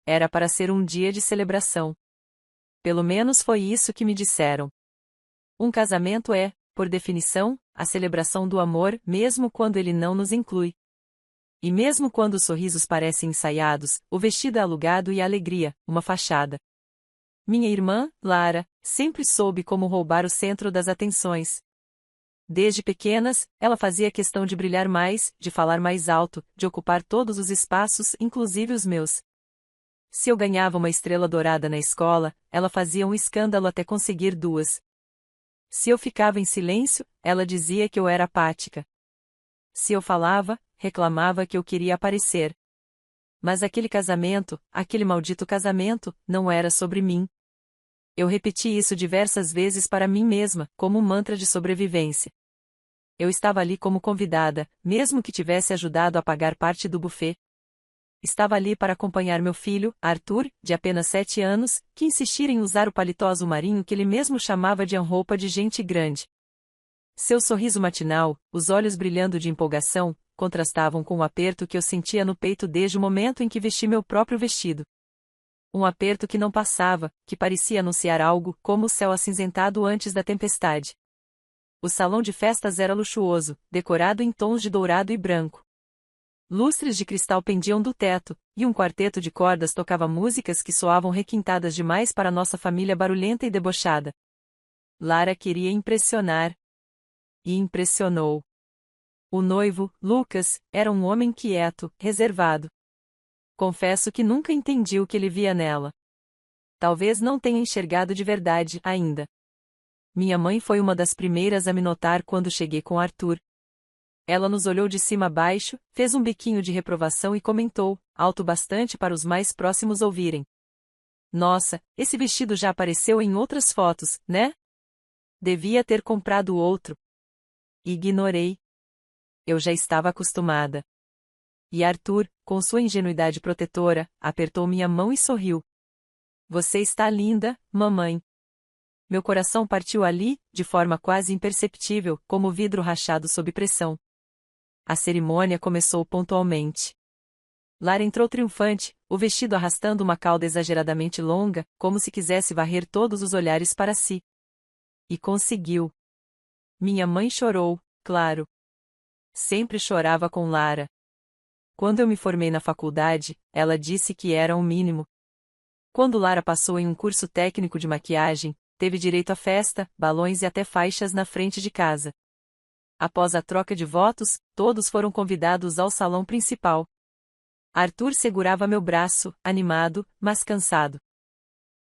Era para ser um dia de celebração. Pelo menos foi isso que me disseram. Um casamento é, por definição, a celebração do amor, mesmo quando ele não nos inclui. E mesmo quando os sorrisos parecem ensaiados, o vestido é alugado e a alegria, uma fachada. Minha irmã, Lara, sempre soube como roubar o centro das atenções. Desde pequenas, ela fazia questão de brilhar mais, de falar mais alto, de ocupar todos os espaços, inclusive os meus. Se eu ganhava uma estrela dourada na escola, ela fazia um escândalo até conseguir 2. Se eu ficava em silêncio, ela dizia que eu era apática. Se eu falava, reclamava que eu queria aparecer. Mas aquele casamento, aquele maldito casamento, não era sobre mim. Eu repeti isso diversas vezes para mim mesma, como um mantra de sobrevivência. Eu estava ali como convidada, mesmo que tivesse ajudado a pagar parte do buffet. Estava ali para acompanhar meu filho, Arthur, de apenas 7 anos, que insistira em usar o paletó azul marinho que ele mesmo chamava de roupa de gente grande. Seu sorriso matinal, os olhos brilhando de empolgação, contrastavam com o aperto que eu sentia no peito desde o momento em que vesti meu próprio vestido. Um aperto que não passava, que parecia anunciar algo, como o céu acinzentado antes da tempestade. O salão de festas era luxuoso, decorado em tons de dourado e branco. Lustres de cristal pendiam do teto, e um quarteto de cordas tocava músicas que soavam requintadas demais para nossa família barulhenta e debochada. Lara queria impressionar. E impressionou. O noivo, Lucas, era um homem quieto, reservado. Confesso que nunca entendi o que ele via nela. Talvez não tenha enxergado de verdade ainda. Minha mãe foi uma das primeiras a me notar quando cheguei com Arthur. Ela nos olhou de cima a baixo, fez um biquinho de reprovação e comentou, alto bastante para os mais próximos ouvirem. Nossa, esse vestido já apareceu em outras fotos, né? Devia ter comprado outro. Ignorei. Eu já estava acostumada. E Arthur, com sua ingenuidade protetora, apertou minha mão e sorriu. Você está linda, mamãe. Meu coração partiu ali, de forma quase imperceptível, como vidro rachado sob pressão. A cerimônia começou pontualmente. Lara entrou triunfante, o vestido arrastando uma cauda exageradamente longa, como se quisesse varrer todos os olhares para si. E conseguiu. Minha mãe chorou, claro. Sempre chorava com Lara. Quando eu me formei na faculdade, ela disse que era o mínimo. Quando Lara passou em um curso técnico de maquiagem, teve direito a festa, balões e até faixas na frente de casa. Após a troca de votos, todos foram convidados ao salão principal. Arthur segurava meu braço, animado, mas cansado.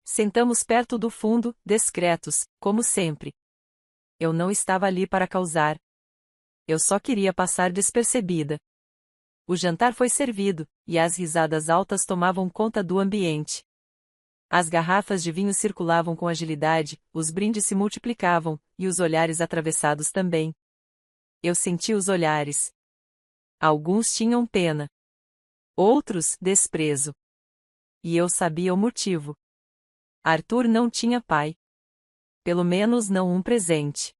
Sentamos perto do fundo, discretos, como sempre. Eu não estava ali para causar. Eu só queria passar despercebida. O jantar foi servido, e as risadas altas tomavam conta do ambiente. As garrafas de vinho circulavam com agilidade, os brindes se multiplicavam, e os olhares atravessados também. Eu senti os olhares. Alguns tinham pena. Outros, desprezo. E eu sabia o motivo. Arthur não tinha pai. Pelo menos não um presente.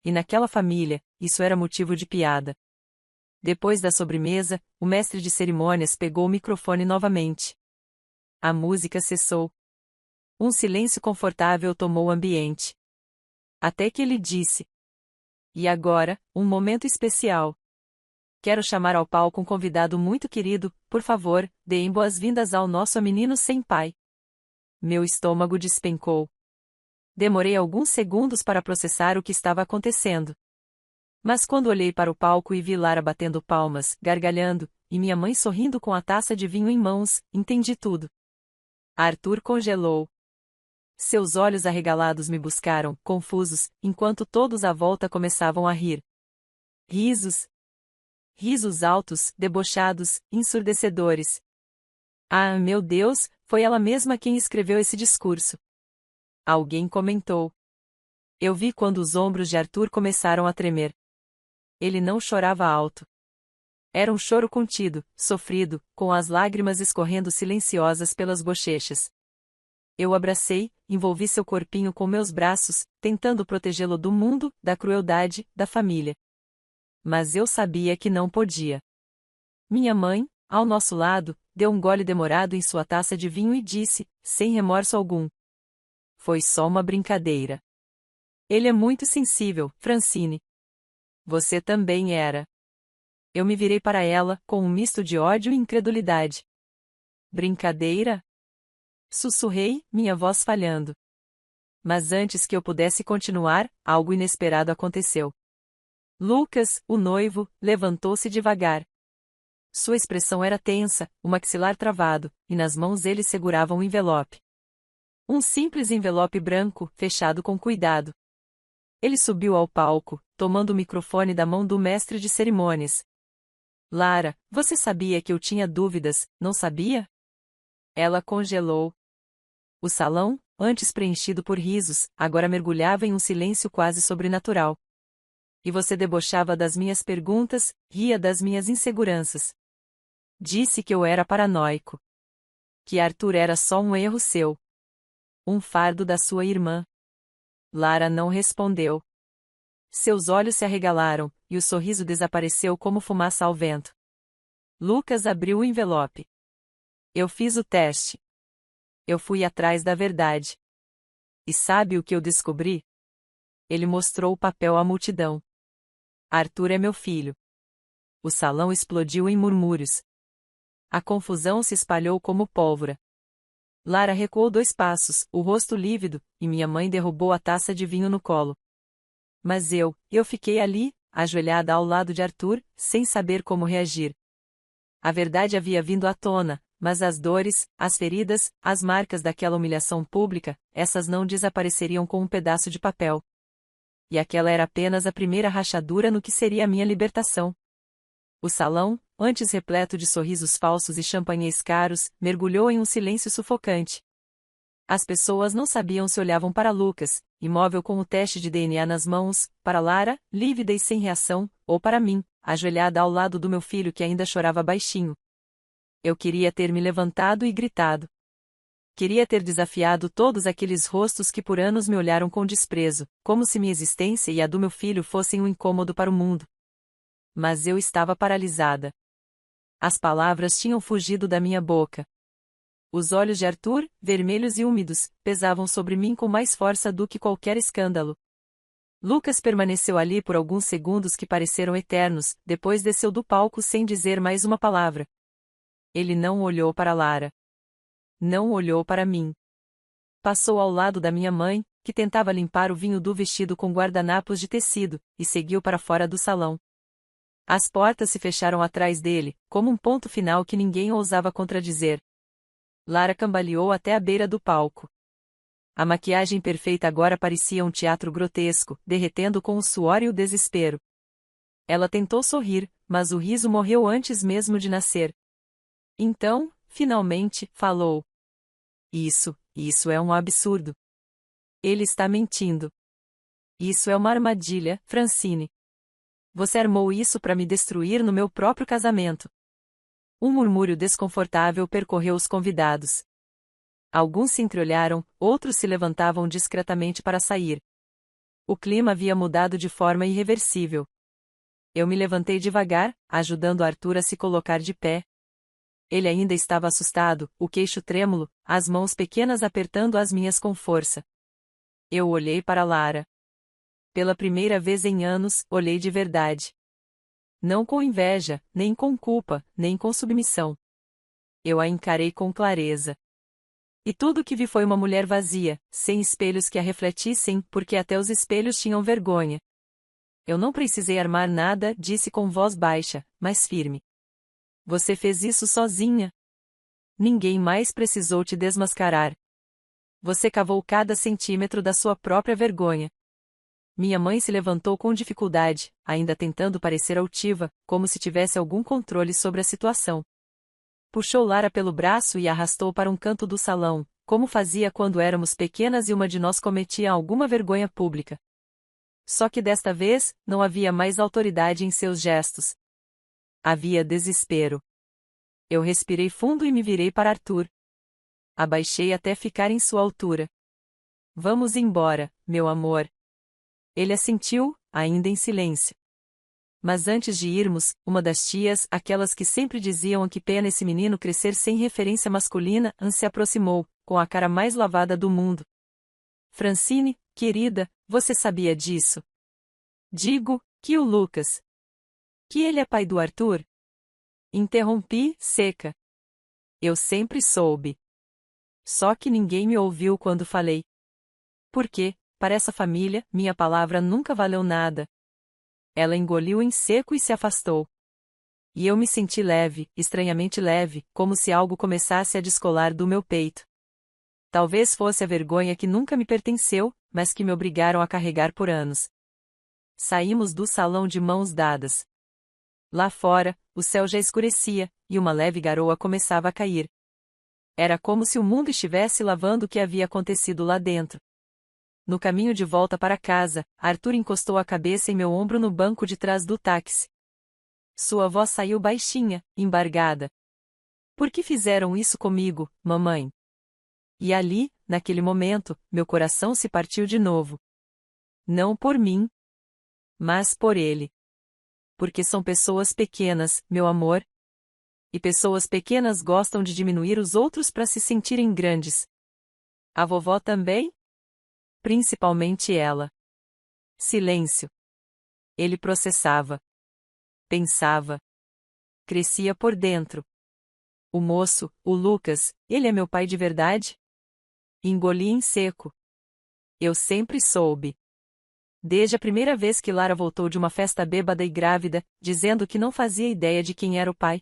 E naquela família, isso era motivo de piada. Depois da sobremesa, o mestre de cerimônias pegou o microfone novamente. A música cessou. Um silêncio confortável tomou o ambiente. Até que ele disse: E agora, um momento especial. Quero chamar ao palco um convidado muito querido, por favor, deem boas-vindas ao nosso menino sem pai. Meu estômago despencou. Demorei alguns segundos para processar o que estava acontecendo. Mas quando olhei para o palco e vi Lara batendo palmas, gargalhando, e minha mãe sorrindo com a taça de vinho em mãos, entendi tudo. Arthur congelou. Seus olhos arregalados me buscaram, confusos, enquanto todos à volta começavam a rir. Risos. Risos altos, debochados, ensurdecedores. Ah, meu Deus, foi ela mesma quem escreveu esse discurso. Alguém comentou. Eu vi quando os ombros de Arthur começaram a tremer. Ele não chorava alto. Era um choro contido, sofrido, com as lágrimas escorrendo silenciosas pelas bochechas. Eu o abracei, envolvi seu corpinho com meus braços, tentando protegê-lo do mundo, da crueldade, da família. Mas eu sabia que não podia. Minha mãe, ao nosso lado, deu um gole demorado em sua taça de vinho e disse, sem remorso algum: foi só uma brincadeira. Ele é muito sensível, Francine. Você também era. Eu me virei para ela, com um misto de ódio e incredulidade. Brincadeira? Sussurrei, minha voz falhando. Mas antes que eu pudesse continuar, algo inesperado aconteceu. Lucas, o noivo, levantou-se devagar. Sua expressão era tensa, o maxilar travado, e nas mãos ele segurava um envelope. Um simples envelope branco, fechado com cuidado. Ele subiu ao palco, tomando o microfone da mão do mestre de cerimônias. Lara, você sabia que eu tinha dúvidas, não sabia? Ela congelou. O salão, antes preenchido por risos, agora mergulhava em um silêncio quase sobrenatural. E você debochava das minhas perguntas, ria das minhas inseguranças. Disse que eu era paranoico. Que Arthur era só um erro seu. Um fardo da sua irmã. Lara não respondeu. Seus olhos se arregalaram, e o sorriso desapareceu como fumaça ao vento. Lucas abriu o envelope. Eu fiz o teste. Eu fui atrás da verdade. E sabe o que eu descobri? Ele mostrou o papel à multidão. Arthur é meu filho. O salão explodiu em murmúrios. A confusão se espalhou como pólvora. Lara recuou 2 passos, o rosto lívido, e minha mãe derrubou a taça de vinho no colo. Mas eu fiquei ali, ajoelhada ao lado de Arthur, sem saber como reagir. A verdade havia vindo à tona, mas as dores, as feridas, as marcas daquela humilhação pública, essas não desapareceriam com um pedaço de papel. E aquela era apenas a primeira rachadura no que seria a minha libertação. O salão, antes repleto de sorrisos falsos e champanhês caros, mergulhou em um silêncio sufocante. As pessoas não sabiam se olhavam para Lucas, imóvel com o teste de DNA nas mãos, para Lara, lívida e sem reação, ou para mim, ajoelhada ao lado do meu filho que ainda chorava baixinho. Eu queria ter me levantado e gritado. Queria ter desafiado todos aqueles rostos que por anos me olharam com desprezo, como se minha existência e a do meu filho fossem um incômodo para o mundo. Mas eu estava paralisada. As palavras tinham fugido da minha boca. Os olhos de Arthur, vermelhos e úmidos, pesavam sobre mim com mais força do que qualquer escândalo. Lucas permaneceu ali por alguns segundos que pareceram eternos, depois desceu do palco sem dizer mais uma palavra. Ele não olhou para Lara. Não olhou para mim. Passou ao lado da minha mãe, que tentava limpar o vinho do vestido com guardanapos de tecido, e seguiu para fora do salão. As portas se fecharam atrás dele, como um ponto final que ninguém ousava contradizer. Lara cambaleou até a beira do palco. A maquiagem perfeita agora parecia um teatro grotesco, derretendo com o suor e o desespero. Ela tentou sorrir, mas o riso morreu antes mesmo de nascer. Então, finalmente, falou. Isso é um absurdo. Ele está mentindo. Isso é uma armadilha, Francine. Você armou isso para me destruir no meu próprio casamento. Um murmúrio desconfortável percorreu os convidados. Alguns se entreolharam, outros se levantavam discretamente para sair. O clima havia mudado de forma irreversível. Eu me levantei devagar, ajudando Arthur a se colocar de pé. Ele ainda estava assustado, o queixo trêmulo, as mãos pequenas apertando as minhas com força. Eu olhei para Lara. Pela primeira vez em anos, olhei de verdade. Não com inveja, nem com culpa, nem com submissão. Eu a encarei com clareza. E tudo o que vi foi uma mulher vazia, sem espelhos que a refletissem, porque até os espelhos tinham vergonha. Eu não precisei armar nada, disse com voz baixa, mas firme. Você fez isso sozinha. Ninguém mais precisou te desmascarar. Você cavou cada centímetro da sua própria vergonha. Minha mãe se levantou com dificuldade, ainda tentando parecer altiva, como se tivesse algum controle sobre a situação. Puxou Lara pelo braço e a arrastou para um canto do salão, como fazia quando éramos pequenas e uma de nós cometia alguma vergonha pública. Só que desta vez, não havia mais autoridade em seus gestos. Havia desespero. Eu respirei fundo e me virei para Arthur. Abaixei até ficar em sua altura. Vamos embora, meu amor. Ele assentiu, ainda em silêncio. Mas antes de irmos, uma das tias, aquelas que sempre diziam que pena esse menino crescer sem referência masculina, se aproximou, com a cara mais lavada do mundo. Francine, querida, você sabia disso? Digo, que o Lucas. Que ele é pai do Arthur? Interrompi, seca. Eu sempre soube. Só que ninguém me ouviu quando falei. Porque, para essa família, minha palavra nunca valeu nada. Ela engoliu em seco e se afastou. E eu me senti leve, estranhamente leve, como se algo começasse a descolar do meu peito. Talvez fosse a vergonha que nunca me pertenceu, mas que me obrigaram a carregar por anos. Saímos do salão de mãos dadas. Lá fora, o céu já escurecia, e uma leve garoa começava a cair. Era como se o mundo estivesse lavando o que havia acontecido lá dentro. No caminho de volta para casa, Arthur encostou a cabeça em meu ombro no banco de trás do táxi. Sua voz saiu baixinha, embargada. Por que fizeram isso comigo, mamãe? E ali, naquele momento, meu coração se partiu de novo. Não por mim, mas por ele. Porque são pessoas pequenas, meu amor. E pessoas pequenas gostam de diminuir os outros para se sentirem grandes. A vovó também? Principalmente ela. Silêncio. Ele processava. Pensava. Crescia por dentro. O moço, o Lucas, ele é meu pai de verdade? Engoli em seco. Eu sempre soube. Desde a primeira vez que Lara voltou de uma festa bêbada e grávida, dizendo que não fazia ideia de quem era o pai.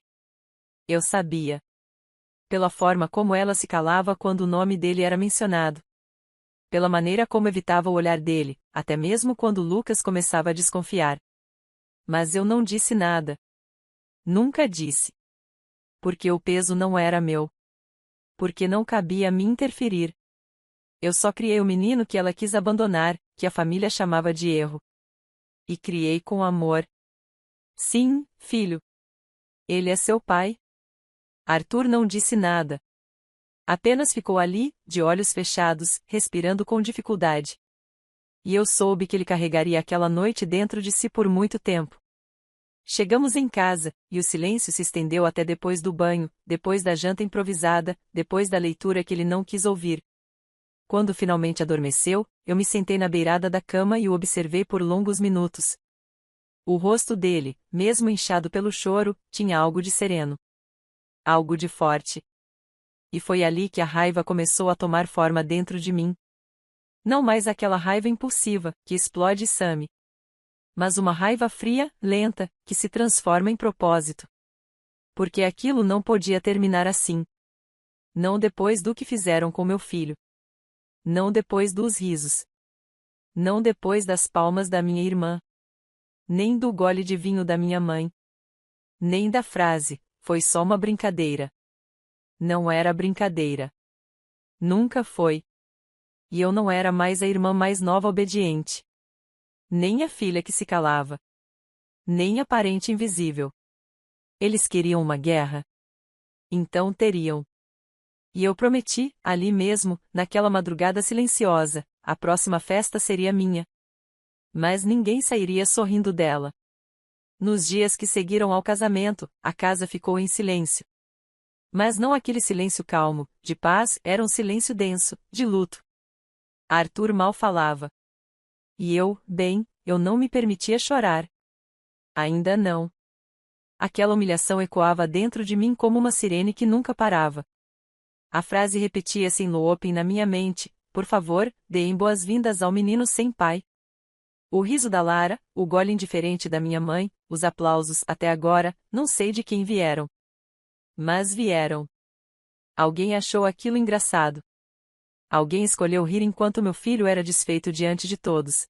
Eu sabia. Pela forma como ela se calava quando o nome dele era mencionado. Pela maneira como evitava o olhar dele, até mesmo quando Lucas começava a desconfiar. Mas eu não disse nada. Nunca disse. Porque o peso não era meu. Porque não cabia a mim interferir. Eu só criei o menino que ela quis abandonar, que a família chamava de erro. E criei com amor. Sim, filho. Ele é seu pai. Arthur não disse nada. Apenas ficou ali, de olhos fechados, respirando com dificuldade. E eu soube que ele carregaria aquela noite dentro de si por muito tempo. Chegamos em casa, e o silêncio se estendeu até depois do banho, depois da janta improvisada, depois da leitura que ele não quis ouvir. Quando finalmente adormeceu, eu me sentei na beirada da cama e o observei por longos minutos. O rosto dele, mesmo inchado pelo choro, tinha algo de sereno. Algo de forte. E foi ali que a raiva começou a tomar forma dentro de mim. Não mais aquela raiva impulsiva, que explode e some. Mas uma raiva fria, lenta, que se transforma em propósito. Porque aquilo não podia terminar assim. Não depois do que fizeram com meu filho. Não depois dos risos. Não depois das palmas da minha irmã. Nem do gole de vinho da minha mãe. Nem da frase, foi só uma brincadeira. Não era brincadeira. Nunca foi. E eu não era mais a irmã mais nova obediente. Nem a filha que se calava. Nem a parente invisível. Eles queriam uma guerra? Então teriam. E eu prometi, ali mesmo, naquela madrugada silenciosa, a próxima festa seria minha. Mas ninguém sairia sorrindo dela. Nos dias que seguiram ao casamento, a casa ficou em silêncio. Mas não aquele silêncio calmo, de paz, era um silêncio denso, de luto. Arthur mal falava. E eu, bem, eu não me permitia chorar. Ainda não. Aquela humilhação ecoava dentro de mim como uma sirene que nunca parava. A frase repetia-se em looping na minha mente: por favor, deem boas-vindas ao menino sem pai. O riso da Lara, o gole indiferente da minha mãe, os aplausos, até agora, não sei de quem vieram. Mas vieram. Alguém achou aquilo engraçado. Alguém escolheu rir enquanto meu filho era desfeito diante de todos.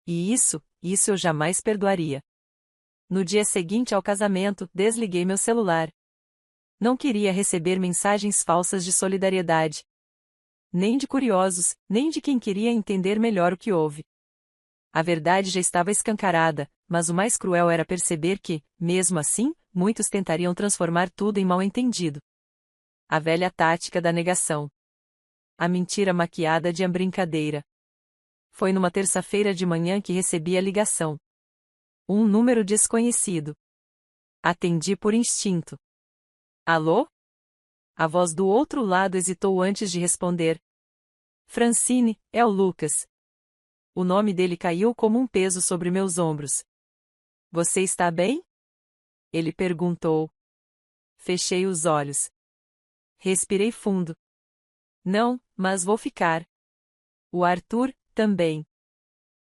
E isso eu jamais perdoaria. No dia seguinte ao casamento, desliguei meu celular. Não queria receber mensagens falsas de solidariedade. Nem de curiosos, nem de quem queria entender melhor o que houve. A verdade já estava escancarada, mas o mais cruel era perceber que, mesmo assim, muitos tentariam transformar tudo em mal-entendido. A velha tática da negação. A mentira maquiada de brincadeira. Foi numa terça-feira de manhã que recebi a ligação. Um número desconhecido. Atendi por instinto. Alô? A voz do outro lado hesitou antes de responder. Francine, é o Lucas. O nome dele caiu como um peso sobre meus ombros. Você está bem? Ele perguntou. Fechei os olhos. Respirei fundo. Não, mas vou ficar. O Arthur, também.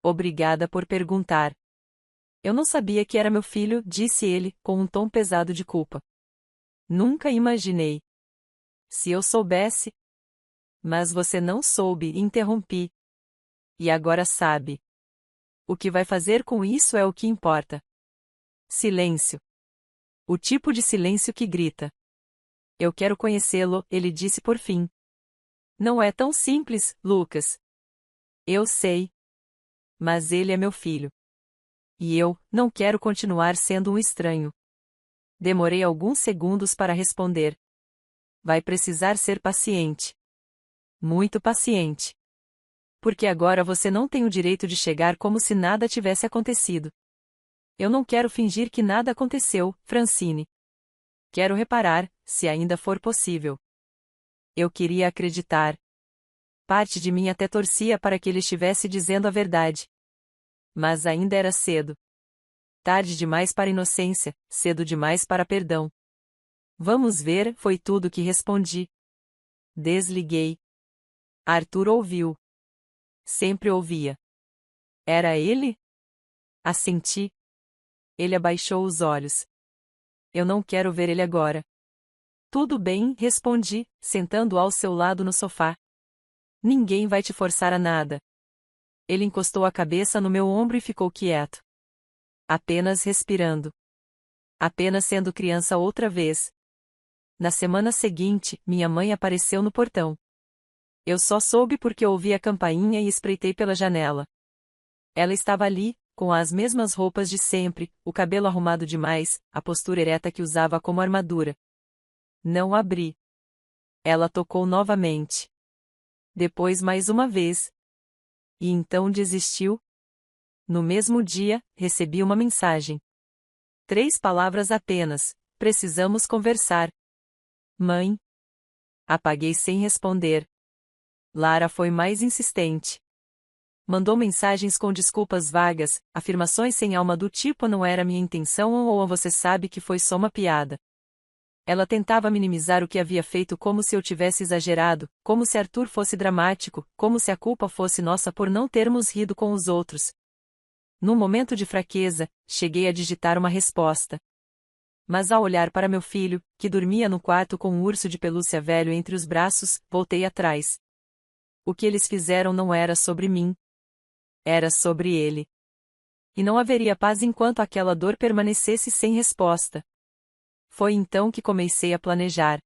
Obrigada por perguntar. Eu não sabia que era meu filho, disse ele, com um tom pesado de culpa. Nunca imaginei. Se eu soubesse. Mas você não soube, interrompi. E agora sabe. O que vai fazer com isso é o que importa. Silêncio. O tipo de silêncio que grita. Eu quero conhecê-lo, ele disse por fim. Não é tão simples, Lucas. Eu sei. Mas ele é meu filho. E eu não quero continuar sendo um estranho. Demorei alguns segundos para responder. Vai precisar ser paciente. Muito paciente. Porque agora você não tem o direito de chegar como se nada tivesse acontecido. Eu não quero fingir que nada aconteceu, Francine. Quero reparar, se ainda for possível. Eu queria acreditar. Parte de mim até torcia para que ele estivesse dizendo a verdade. Mas ainda era cedo. Tarde demais para inocência, cedo demais para perdão. Vamos ver, foi tudo que respondi. Desliguei. Arthur ouviu. Sempre ouvia. Era ele? Assenti. Ele abaixou os olhos. Eu não quero ver ele agora. Tudo bem, respondi, sentando ao seu lado no sofá. Ninguém vai te forçar a nada. Ele encostou a cabeça no meu ombro e ficou quieto. Apenas respirando. Apenas sendo criança outra vez. Na semana seguinte, minha mãe apareceu no portão. Eu só soube porque ouvi a campainha e espreitei pela janela. Ela estava ali, com as mesmas roupas de sempre, o cabelo arrumado demais, a postura ereta que usava como armadura. Não abri. Ela tocou novamente. Depois mais uma vez. E então desistiu. No mesmo dia, recebi uma mensagem. 3 palavras apenas: precisamos conversar. Mãe. Apaguei sem responder. Lara foi mais insistente. Mandou mensagens com desculpas vagas, afirmações sem alma do tipo não era minha intenção ou você sabe que foi só uma piada. Ela tentava minimizar o que havia feito como se eu tivesse exagerado, como se Arthur fosse dramático, como se a culpa fosse nossa por não termos rido com os outros. Num momento de fraqueza, cheguei a digitar uma resposta. Mas ao olhar para meu filho, que dormia no quarto com um urso de pelúcia velho entre os braços, voltei atrás. O que eles fizeram não era sobre mim. Era sobre ele. E não haveria paz enquanto aquela dor permanecesse sem resposta. Foi então que comecei a planejar.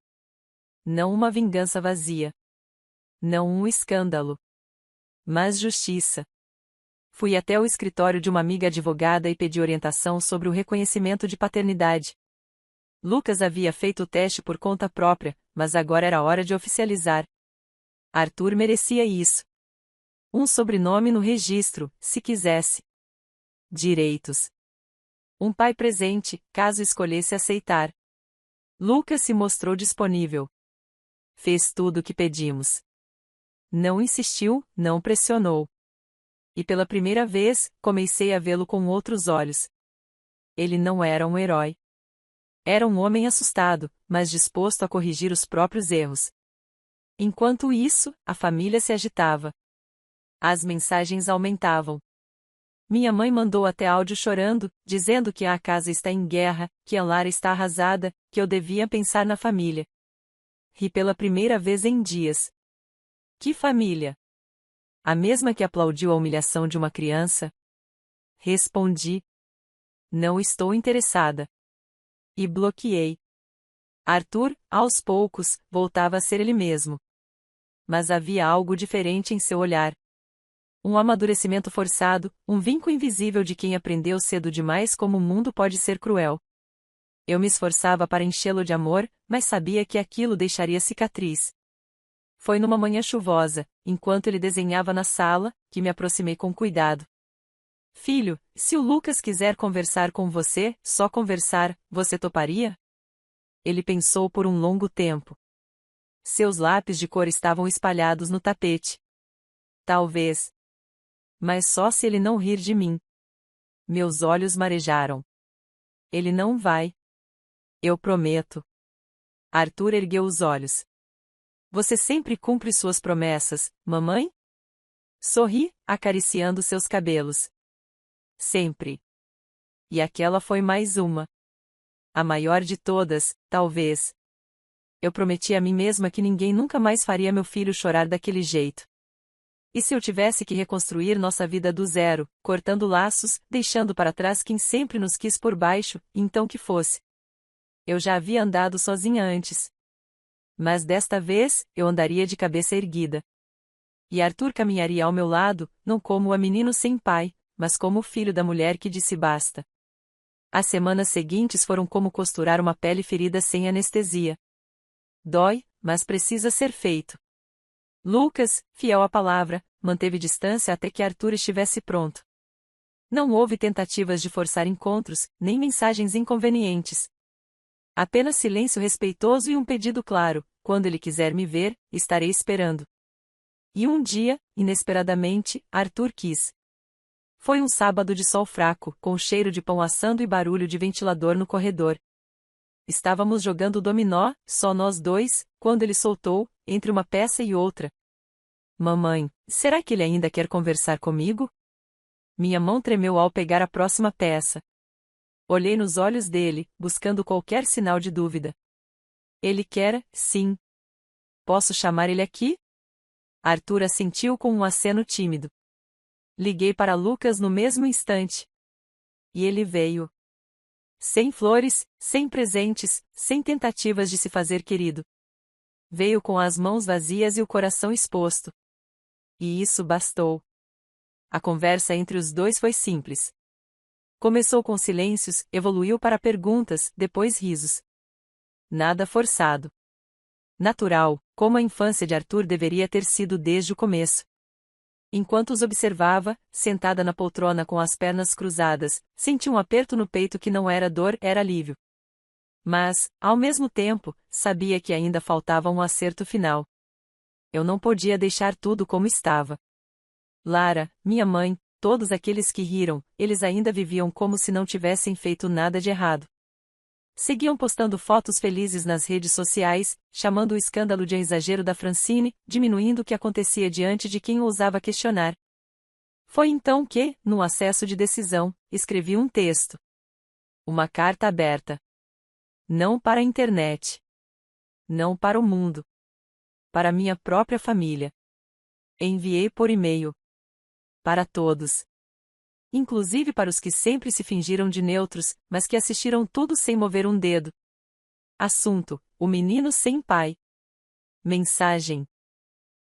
Não uma vingança vazia. Não um escândalo. Mas justiça. Fui até o escritório de uma amiga advogada e pedi orientação sobre o reconhecimento de paternidade. Lucas havia feito o teste por conta própria, mas agora era hora de oficializar. Arthur merecia isso. Um sobrenome no registro, se quisesse. Direitos. Um pai presente, caso escolhesse aceitar. Lucas se mostrou disponível. Fez tudo o que pedimos. Não insistiu, não pressionou. E pela primeira vez, comecei a vê-lo com outros olhos. Ele não era um herói. Era um homem assustado, mas disposto a corrigir os próprios erros. Enquanto isso, a família se agitava. As mensagens aumentavam. Minha mãe mandou até áudio chorando, dizendo que a casa está em guerra, que a Lara está arrasada, que eu devia pensar na família. Ri pela primeira vez em dias. Que família? A mesma que aplaudiu a humilhação de uma criança? Respondi. Não estou interessada. E bloqueei. Arthur, aos poucos, voltava a ser ele mesmo. Mas havia algo diferente em seu olhar. Um amadurecimento forçado, um vinco invisível de quem aprendeu cedo demais como o mundo pode ser cruel. Eu me esforçava para enchê-lo de amor, mas sabia que aquilo deixaria cicatriz. Foi numa manhã chuvosa, enquanto ele desenhava na sala, que me aproximei com cuidado. Filho, se o Lucas quiser conversar com você, só conversar, você toparia? Ele pensou por um longo tempo. Seus lápis de cor estavam espalhados no tapete. Talvez. Mas só se ele não rir de mim. Meus olhos marejaram. Ele não vai. Eu prometo. Arthur ergueu os olhos. Você sempre cumpre suas promessas, mamãe? Sorri, acariciando seus cabelos. Sempre. E aquela foi mais uma. A maior de todas, talvez. Eu prometi a mim mesma que ninguém nunca mais faria meu filho chorar daquele jeito. E se eu tivesse que reconstruir nossa vida do zero, cortando laços, deixando para trás quem sempre nos quis por baixo, então que fosse. Eu já havia andado sozinha antes. Mas desta vez, eu andaria de cabeça erguida. E Arthur caminharia ao meu lado, não como o menino sem pai, mas como o filho da mulher que disse basta. As semanas seguintes foram como costurar uma pele ferida sem anestesia. Dói, mas precisa ser feito. Lucas, fiel à palavra, manteve distância até que Arthur estivesse pronto. Não houve tentativas de forçar encontros, nem mensagens inconvenientes. Apenas silêncio respeitoso e um pedido claro: quando ele quiser me ver, estarei esperando. E um dia, inesperadamente, Arthur quis. Foi um sábado de sol fraco, com cheiro de pão assando e barulho de ventilador no corredor. Estávamos jogando dominó, só nós dois, quando ele soltou, entre uma peça e outra: Mamãe, será que ele ainda quer conversar comigo? Minha mão tremeu ao pegar a próxima peça. Olhei nos olhos dele, buscando qualquer sinal de dúvida. Ele quer, sim. Posso chamar ele aqui? Arthur assentiu com um aceno tímido. Liguei para Lucas no mesmo instante. E ele veio. Sem flores, sem presentes, sem tentativas de se fazer querido. Veio com as mãos vazias e o coração exposto. E isso bastou. A conversa entre os dois foi simples. Começou com silêncios, evoluiu para perguntas, depois risos. Nada forçado. Natural, como a infância de Arthur deveria ter sido desde o começo. Enquanto os observava, sentada na poltrona com as pernas cruzadas, senti um aperto no peito que não era dor, era alívio. Mas, ao mesmo tempo, sabia que ainda faltava um acerto final. Eu não podia deixar tudo como estava. Lara, minha mãe, todos aqueles que riram, eles ainda viviam como se não tivessem feito nada de errado. Seguiam postando fotos felizes nas redes sociais, chamando o escândalo de exagero da Francine, diminuindo o que acontecia diante de quem ousava questionar. Foi então que, num acesso de decisão, escrevi um texto. Uma carta aberta. Não para a internet. Não para o mundo. Para minha própria família. Enviei por e-mail. Para todos. Inclusive para os que sempre se fingiram de neutros, mas que assistiram tudo sem mover um dedo. Assunto: o menino sem pai. Mensagem.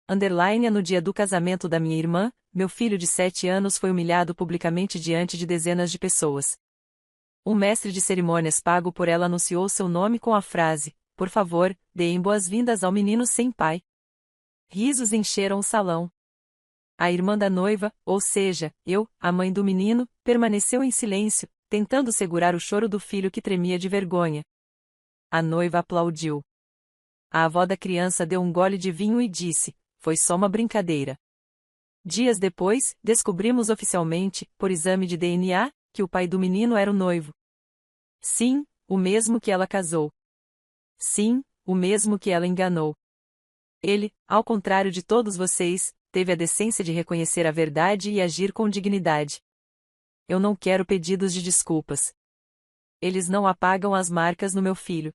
Underline: no dia do casamento da minha irmã, meu filho de 7 anos foi humilhado publicamente diante de dezenas de pessoas. Um mestre de cerimônias pago por ela anunciou seu nome com a frase: por favor, deem boas-vindas ao menino sem pai. Risos encheram o salão. A irmã da noiva, ou seja, eu, a mãe do menino, permaneceu em silêncio, tentando segurar o choro do filho que tremia de vergonha. A noiva aplaudiu. A avó da criança deu um gole de vinho e disse: foi só uma brincadeira. Dias depois, descobrimos oficialmente, por exame de DNA, que o pai do menino era o noivo. Sim, o mesmo que ela casou. Sim, o mesmo que ela enganou. Ele, ao contrário de todos vocês, teve a decência de reconhecer a verdade e agir com dignidade. Eu não quero pedidos de desculpas. Eles não apagam as marcas no meu filho.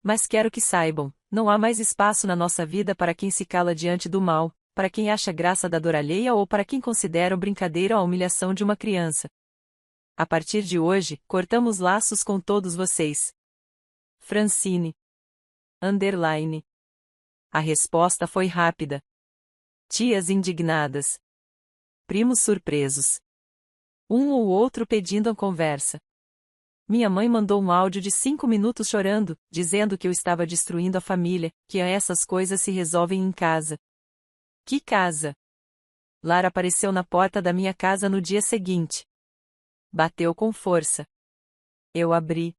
Mas quero que saibam, não há mais espaço na nossa vida para quem se cala diante do mal, para quem acha graça da dor alheia ou para quem considera brincadeira a humilhação de uma criança. A partir de hoje, cortamos laços com todos vocês. Francine. Underline. A resposta foi rápida. Tias indignadas. Primos surpresos. Um ou outro pedindo a conversa. Minha mãe mandou um áudio de 5 minutos chorando, dizendo que eu estava destruindo a família, que essas coisas se resolvem em casa. Que casa? Lara apareceu na porta da minha casa no dia seguinte. Bateu com força. Eu abri.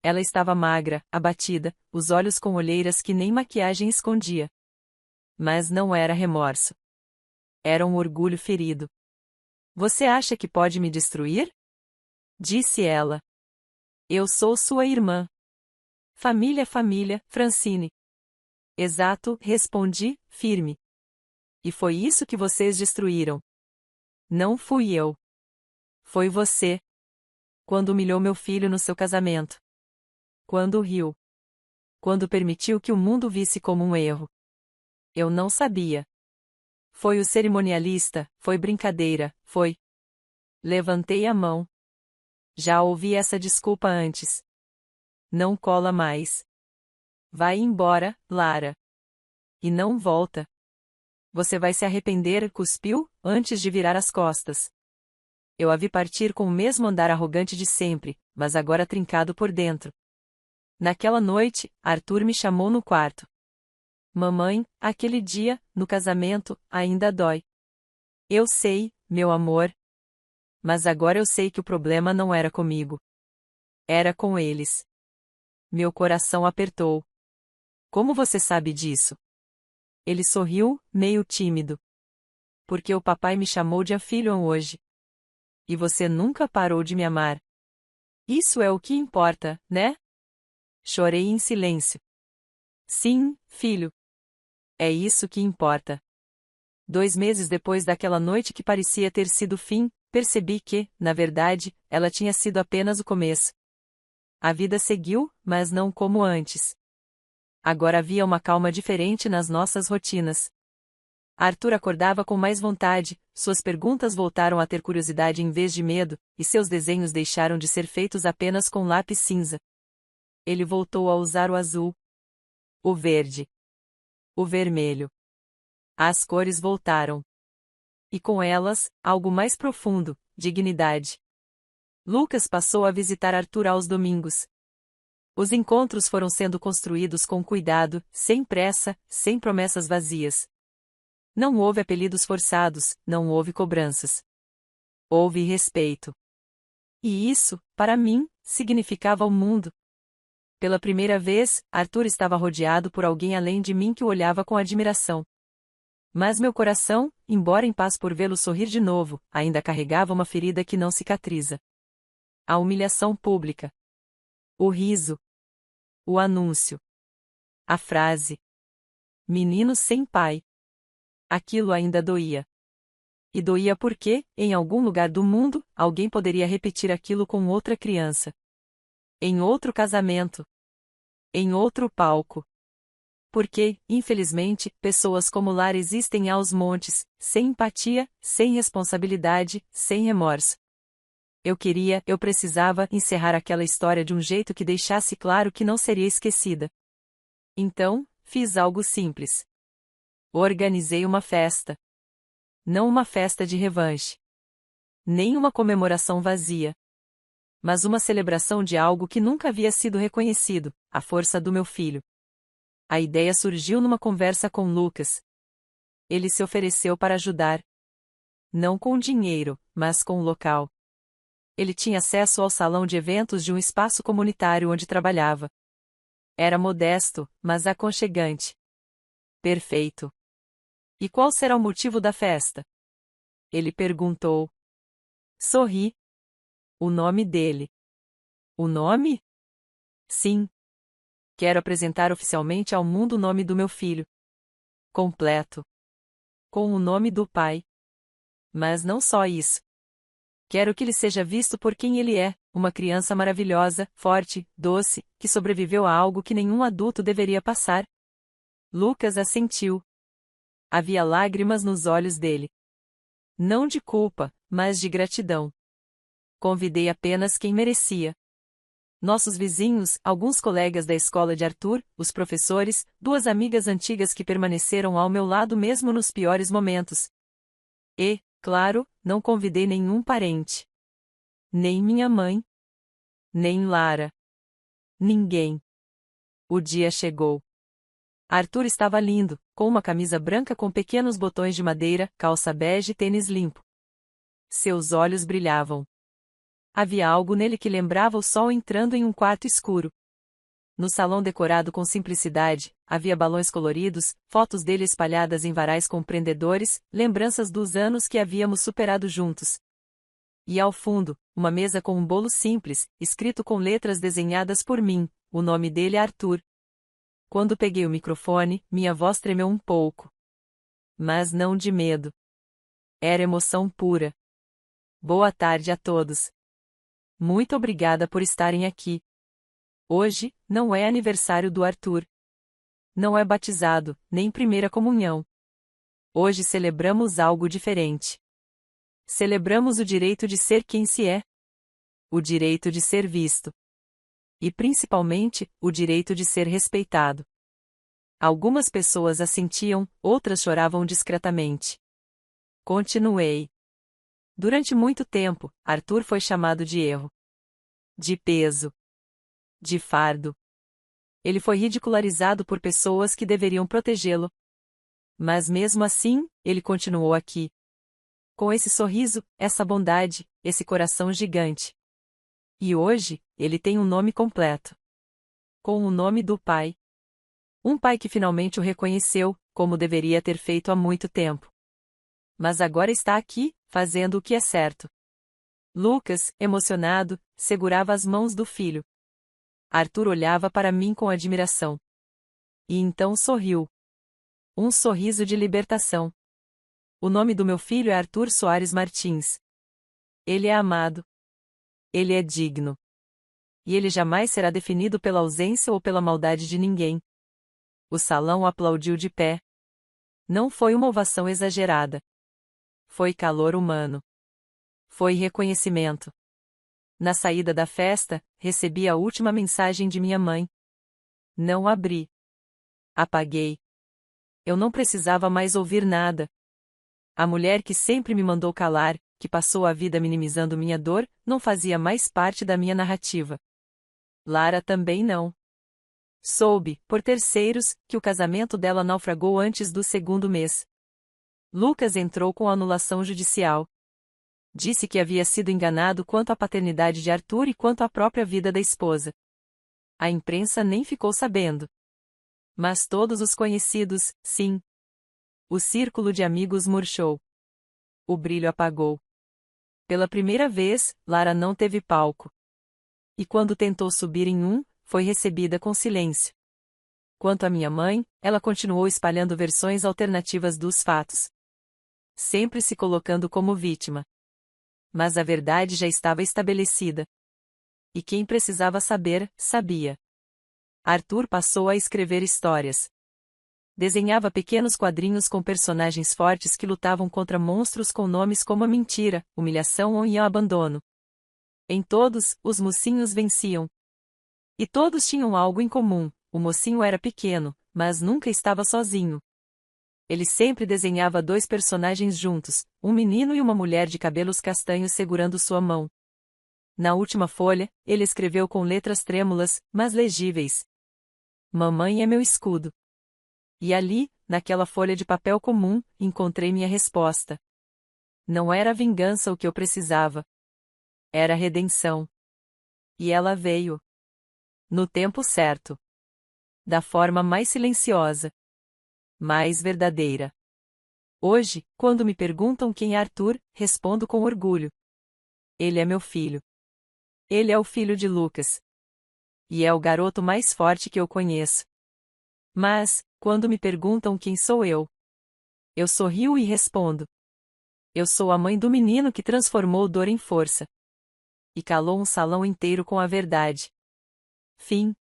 Ela estava magra, abatida, os olhos com olheiras que nem maquiagem escondia. Mas não era remorso. Era um orgulho ferido. Você acha que pode me destruir? Disse ela. Eu sou sua irmã. Família, família, Francine. Exato, respondi, firme. E foi isso que vocês destruíram. Não fui eu. Foi você. Quando humilhou meu filho no seu casamento. Quando riu. Quando permitiu que o mundo visse como um erro. Eu não sabia. Foi o cerimonialista, foi brincadeira, foi. Levantei a mão. Já ouvi essa desculpa antes. Não cola mais. Vai embora, Lara. E não volta. Você vai se arrepender, cuspiu, antes de virar as costas. Eu a vi partir com o mesmo andar arrogante de sempre, mas agora trincado por dentro. Naquela noite, Arthur me chamou no quarto. Mamãe, aquele dia, no casamento, ainda dói. Eu sei, meu amor. Mas agora eu sei que o problema não era comigo. Era com eles. Meu coração apertou. Como você sabe disso? Ele sorriu, meio tímido. Porque o papai me chamou de filho hoje. E você nunca parou de me amar. Isso é o que importa, né? Chorei em silêncio. Sim, filho. É isso que importa. 2 meses depois daquela noite que parecia ter sido o fim, percebi que, na verdade, ela tinha sido apenas o começo. A vida seguiu, mas não como antes. Agora havia uma calma diferente nas nossas rotinas. Arthur acordava com mais vontade, suas perguntas voltaram a ter curiosidade em vez de medo, e seus desenhos deixaram de ser feitos apenas com lápis cinza. Ele voltou a usar o azul, o verde, o vermelho. As cores voltaram. E com elas, algo mais profundo, dignidade. Lucas passou a visitar Arthur aos domingos. Os encontros foram sendo construídos com cuidado, sem pressa, sem promessas vazias. Não houve apelidos forçados, não houve cobranças. Houve respeito. E isso, para mim, significava o mundo. Pela primeira vez, Arthur estava rodeado por alguém além de mim que o olhava com admiração. Mas meu coração, embora em paz por vê-lo sorrir de novo, ainda carregava uma ferida que não cicatriza. A humilhação pública. O riso. O anúncio. A frase. Menino sem pai. Aquilo ainda doía. E doía porque, em algum lugar do mundo, alguém poderia repetir aquilo com outra criança. Em outro casamento. Em outro palco. Porque, infelizmente, pessoas como Lara existem aos montes, sem empatia, sem responsabilidade, sem remorso. Eu precisava encerrar aquela história de um jeito que deixasse claro que não seria esquecida. Então, fiz algo simples. Organizei uma festa. Não uma festa de revanche. Nem uma comemoração vazia. Mas uma celebração de algo que nunca havia sido reconhecido, a força do meu filho. A ideia surgiu numa conversa com Lucas. Ele se ofereceu para ajudar. Não com dinheiro, mas com o local. Ele tinha acesso ao salão de eventos de um espaço comunitário onde trabalhava. Era modesto, mas aconchegante. Perfeito. E qual será o motivo da festa? Ele perguntou. Sorri. O nome dele. O nome? Sim. Quero apresentar oficialmente ao mundo o nome do meu filho. Completo. Com o nome do pai. Mas não só isso. Quero que ele seja visto por quem ele é, uma criança maravilhosa, forte, doce, que sobreviveu a algo que nenhum adulto deveria passar. Lucas assentiu. Havia lágrimas nos olhos dele. Não de culpa, mas de gratidão. Convidei apenas quem merecia. Nossos vizinhos, alguns colegas da escola de Arthur, os professores, 2 amigas antigas que permaneceram ao meu lado mesmo nos piores momentos. E, claro, não convidei nenhum parente. Nem minha mãe. Nem Lara. Ninguém. O dia chegou. Arthur estava lindo, com uma camisa branca com pequenos botões de madeira, calça bege e tênis limpo. Seus olhos brilhavam. Havia algo nele que lembrava o sol entrando em um quarto escuro. No salão decorado com simplicidade, havia balões coloridos, fotos dele espalhadas em varais com prendedores, lembranças dos anos que havíamos superado juntos. E ao fundo, uma mesa com um bolo simples, escrito com letras desenhadas por mim, o nome dele é Arthur. Quando peguei o microfone, minha voz tremeu um pouco. Mas não de medo. Era emoção pura. Boa tarde a todos. Muito obrigada por estarem aqui. Hoje, não é aniversário do Arthur. Não é batizado, nem primeira comunhão. Hoje celebramos algo diferente. Celebramos o direito de ser quem se é. O direito de ser visto. E principalmente, o direito de ser respeitado. Algumas pessoas assentiam, outras choravam discretamente. Continuei. Durante muito tempo, Arthur foi chamado de erro. De peso. De fardo. Ele foi ridicularizado por pessoas que deveriam protegê-lo. Mas mesmo assim, ele continuou aqui. Com esse sorriso, essa bondade, esse coração gigante. E hoje, ele tem um nome completo. Com o nome do pai. Um pai que finalmente o reconheceu, como deveria ter feito há muito tempo. Mas agora está aqui, fazendo o que é certo. Lucas, emocionado, segurava as mãos do filho. Arthur olhava para mim com admiração. E então sorriu. Um sorriso de libertação. O nome do meu filho é Arthur Soares Martins. Ele é amado. Ele é digno. E ele jamais será definido pela ausência ou pela maldade de ninguém. O salão aplaudiu de pé. Não foi uma ovação exagerada. Foi calor humano. Foi reconhecimento. Na saída da festa, recebi a última mensagem de minha mãe. Não abri. Apaguei. Eu não precisava mais ouvir nada. A mulher que sempre me mandou calar, que passou a vida minimizando minha dor, não fazia mais parte da minha narrativa. Lara também não. Soube, por terceiros, que o casamento dela naufragou antes do segundo mês. Lucas entrou com anulação judicial. Disse que havia sido enganado quanto à paternidade de Arthur e quanto à própria vida da esposa. A imprensa nem ficou sabendo. Mas todos os conhecidos, sim. O círculo de amigos murchou. O brilho apagou. Pela primeira vez, Lara não teve palco. E quando tentou subir em um, foi recebida com silêncio. Quanto à minha mãe, ela continuou espalhando versões alternativas dos fatos. Sempre se colocando como vítima. Mas a verdade já estava estabelecida. E quem precisava saber, sabia. Arthur passou a escrever histórias. Desenhava pequenos quadrinhos com personagens fortes que lutavam contra monstros com nomes como a mentira, humilhação e o abandono. Em todos, os mocinhos venciam. E todos tinham algo em comum: o mocinho era pequeno, mas nunca estava sozinho. Ele sempre desenhava dois personagens juntos, um menino e uma mulher de cabelos castanhos segurando sua mão. Na última folha, ele escreveu com letras trêmulas, mas legíveis: Mamãe é meu escudo. E ali, naquela folha de papel comum, encontrei minha resposta. Não era a vingança o que eu precisava. Era a redenção. E ela veio. No tempo certo. Da forma mais silenciosa. Mais verdadeira. Hoje, quando me perguntam quem é Arthur, respondo com orgulho. Ele é meu filho. Ele é o filho de Lucas. E é o garoto mais forte que eu conheço. Mas, quando me perguntam quem sou eu sorrio e respondo. Eu sou a mãe do menino que transformou dor em força. E calou um salão inteiro com a verdade. Fim.